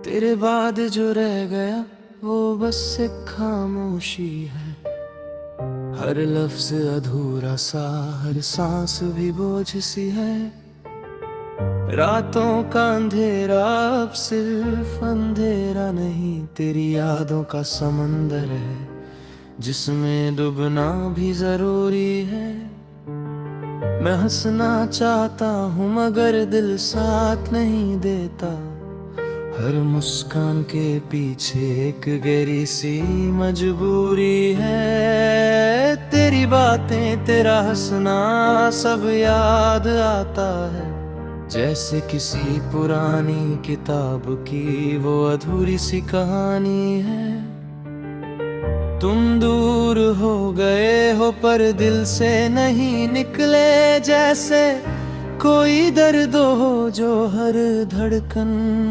तेरे बाद जो रह गया वो बस एक खामोशी है। हर लफ्ज अधूरा सा, हर सांस भी बोझ सी है। रातों का अंधेरा अब सिर्फ अंधेरा नहीं, तेरी यादों का समंदर है जिसमें डूबना भी जरूरी है। मैं हंसना चाहता हूँ मगर दिल साथ नहीं देता। हर मुस्कान के पीछे एक गहरी सी मजबूरी है। तेरी बातें, तेरा हंसना सब याद आता है, जैसे किसी पुरानी किताब की वो अधूरी सी कहानी है। तुम दूर हो गए हो पर दिल से नहीं निकले, जैसे कोई दर्द हो जो हर धड़कन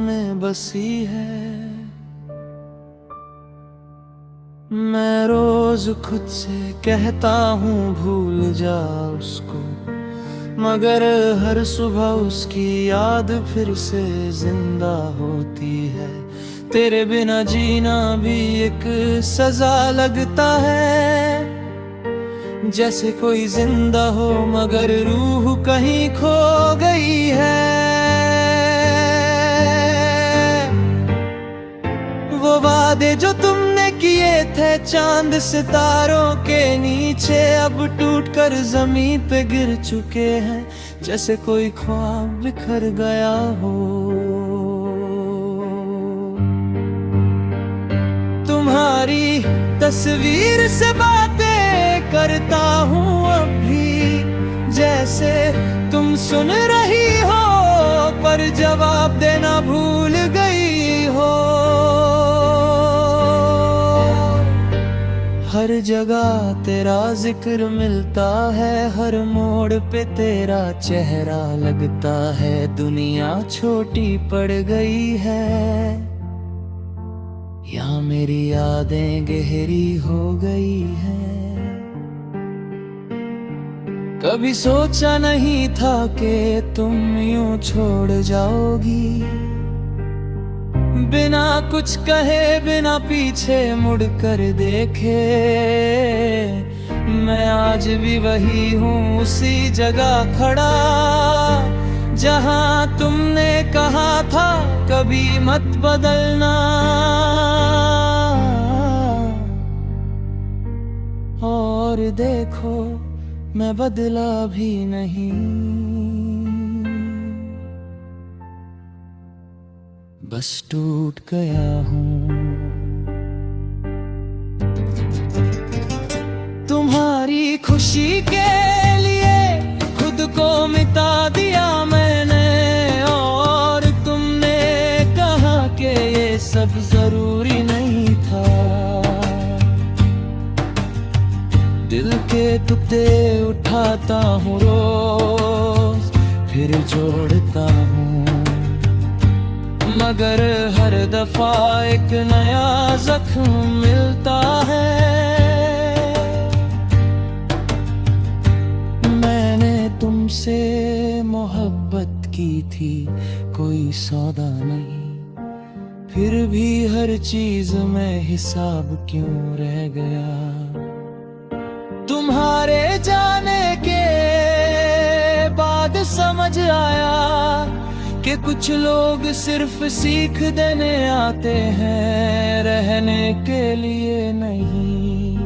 में बसी है। मैं रोज खुद से कहता हूँ भूल जा उसको, मगर हर सुबह उसकी याद फिर से जिंदा होती है। तेरे बिना जीना भी एक सजा लगता है, जैसे कोई जिंदा हो मगर रूह कहीं खो गई है। वो वादे जो तुमने किए थे चांद सितारों के नीचे, अब टूट कर जमीन पे गिर चुके हैं, जैसे कोई ख्वाब बिखर गया हो। तुम्हारी तस्वीर से बातें करता हूँ अब भी, जैसे तुम सुन रही हो पर जवाब देना भूल गई हो। हर जगह तेरा जिक्र मिलता है, हर मोड़ पे तेरा चेहरा लगता है। दुनिया छोटी पड़ गई है या मेरी यादें गहरी हो गई हैं। कभी सोचा नहीं था कि तुम यूं छोड़ जाओगी, बिना कुछ कहे बिना पीछे मुड़ कर देखे। मैं आज भी वही हूँ उसी जगह खड़ा, जहाँ तुमने कहा था कभी मत बदलना। और देखो मैं बदला भी नहीं, बस टूट गया हूँ। तुम्हारी खुशी के लिए खुद को मिटा दिया मैंने, और तुमने कहा कि ये सब जरूरी नहीं था। दिल के टुकड़े उठाता हूँ रोज, फिर जोड़ता हूँ, मगर हर दफा एक नया जख्म मिलता है। मैंने तुमसे मोहब्बत की थी, कोई सौदा नहीं, फिर भी हर चीज में हिसाब क्यों रह गया। तुम्हारे जाने के बाद समझ आया कि कुछ लोग सिर्फ सीख देने आते हैं, रहने के लिए नहीं।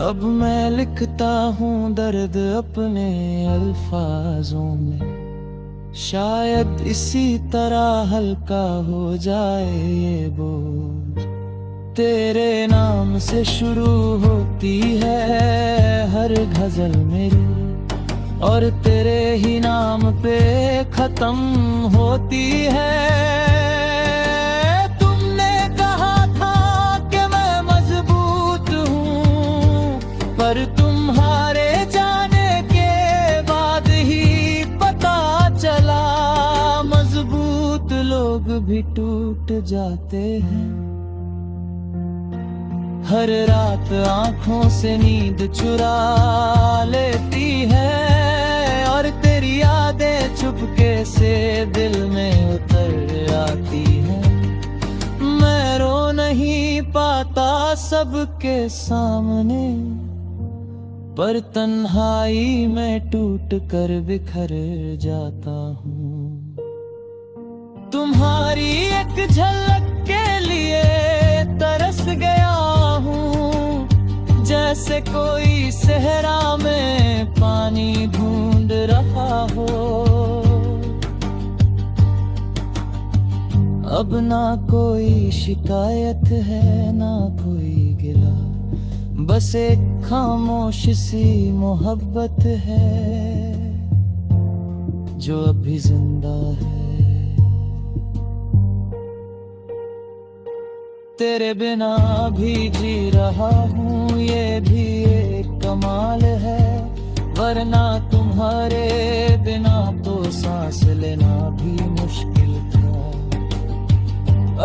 अब मैं लिखता हूँ दर्द अपने अल्फाजों में, शायद इसी तरह हल्का हो जाए ये बोझ। तेरे नाम से शुरू होती है हर गजल मेरी, और तेरे ही नाम पे खत्म होती है। तुमने कहा था कि मैं मजबूत हूँ, पर तुम्हारे जाने के बाद ही पता चला मजबूत लोग भी टूट जाते हैं। हर रात आंखों से नींद चुरा लेती है, और तेरी यादें चुपके से दिल में उतर आती है। मैं रो नहीं पाता सबके सामने, पर तन्हाई में टूट कर बिखर जाता हूँ। तुम्हारी एक झलक के लिए तरस गया हूँ, जैसे कोई सहरा में पानी ढूंढ रहा हो। अब ना कोई शिकायत है ना कोई गिला, बस एक खामोश सी मोहब्बत है जो अभी जिंदा है। तेरे बिना भी जी रहा हूँ, ये भी एक कमाल है, वरना तुम्हारे बिना तो सांस लेना भी मुश्किल था।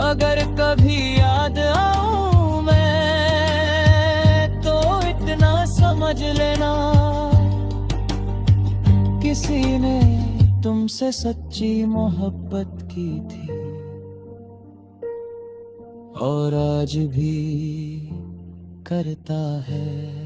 अगर कभी याद आऊं मैं तो इतना समझ लेना, किसी ने तुमसे सच्ची मोहब्बत की थी और आज भी करता है।